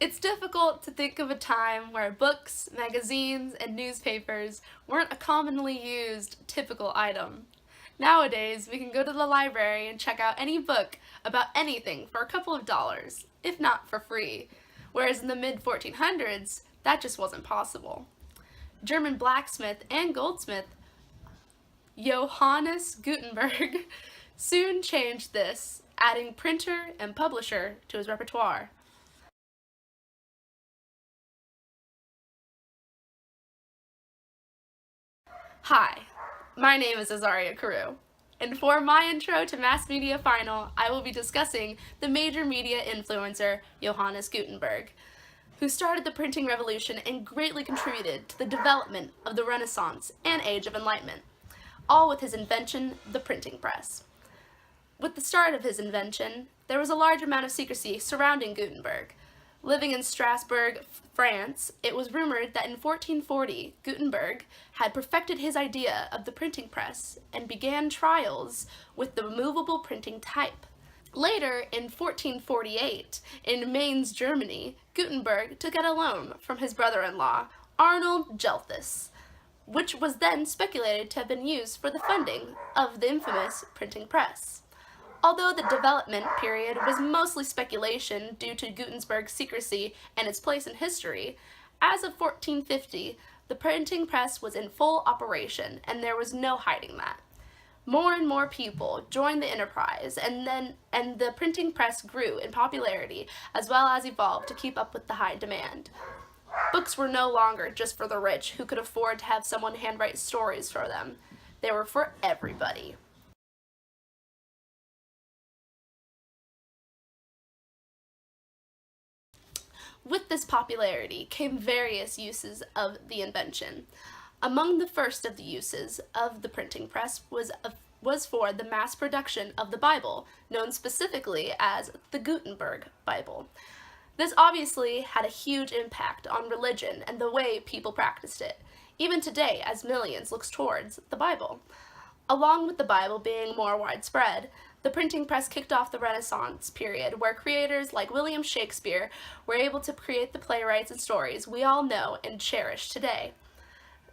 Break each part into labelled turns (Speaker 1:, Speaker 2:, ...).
Speaker 1: It's difficult to think of a time where books, magazines, and newspapers weren't a commonly used typical item. Nowadays, we can go to the library and check out any book about anything for a couple of dollars, if not for free, whereas in the mid-1400s, that just wasn't possible. German blacksmith and goldsmith Johannes Gutenberg soon changed this, adding printer and publisher to his repertoire. Hi, my name is Azaria Carew, and for my intro to mass media final, I will be discussing the major media influencer Johannes Gutenberg, who started the printing revolution and greatly contributed to the development of the Renaissance and Age of Enlightenment, all with his invention, the printing press. With the start of his invention, there was a large amount of secrecy surrounding Gutenberg. Living in Strasbourg, France, it was rumored that in 1440, Gutenberg had perfected his idea of the printing press and began trials with the movable printing type. Later, in 1448, in Mainz, Germany, Gutenberg took out a loan from his brother-in-law, Arnold Gelthus, which was then speculated to have been used for the funding of the infamous printing press. Although the development period was mostly speculation due to Gutenberg's secrecy and its place in history, as of 1450, the printing press was in full operation and there was no hiding that. More and more people joined the enterprise and the printing press grew in popularity as well as evolved to keep up with the high demand. Books were no longer just for the rich who could afford to have someone handwrite stories for them. They were for everybody. With this popularity came various uses of the invention. Among the first of the uses of the printing press was for the mass production of the Bible, known specifically as the Gutenberg Bible. This obviously had a huge impact on religion and the way people practiced it, even today as millions look towards the Bible. Along with the Bible being more widespread, the printing press kicked off the Renaissance period, where creators like William Shakespeare were able to create the playwrights and stories we all know and cherish today.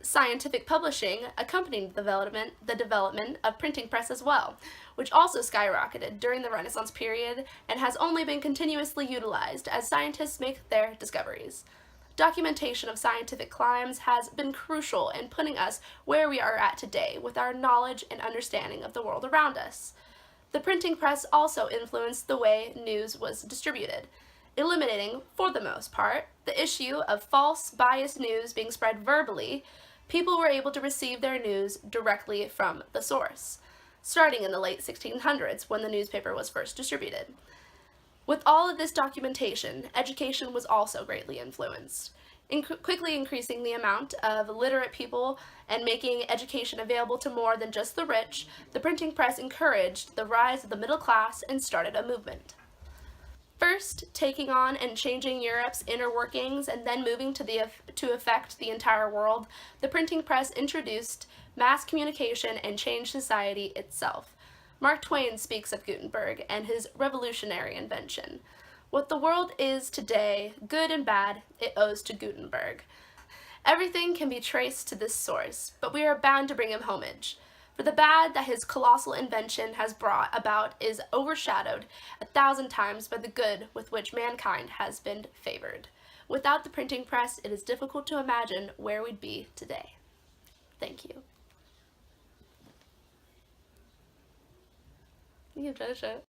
Speaker 1: Scientific publishing accompanied the development of printing press as well, which also skyrocketed during the Renaissance period and has only been continuously utilized as scientists make their discoveries. Documentation of scientific climbs has been crucial in putting us where we are at today with our knowledge and understanding of the world around us. The printing press also influenced the way news was distributed, eliminating, for the most part, the issue of false, biased news being spread verbally. People were able to receive their news directly from the source, starting in the late 1600s when the newspaper was first distributed. With all of this documentation, education was also greatly influenced, quickly increasing the amount of literate people and making education available to more than just the rich. The printing press encouraged the rise of the middle class and started a movement. First, taking on and changing Europe's inner workings and then moving to affect the entire world, the printing press introduced mass communication and changed society itself. Mark Twain speaks of Gutenberg and his revolutionary invention. What the world is today, good and bad, it owes to Gutenberg. Everything can be traced to this source, but we are bound to bring him homage. For the bad that his colossal invention has brought about is overshadowed 1,000 times by the good with which mankind has been favored. Without the printing press, it is difficult to imagine where we'd be today. Thank you. You judge it.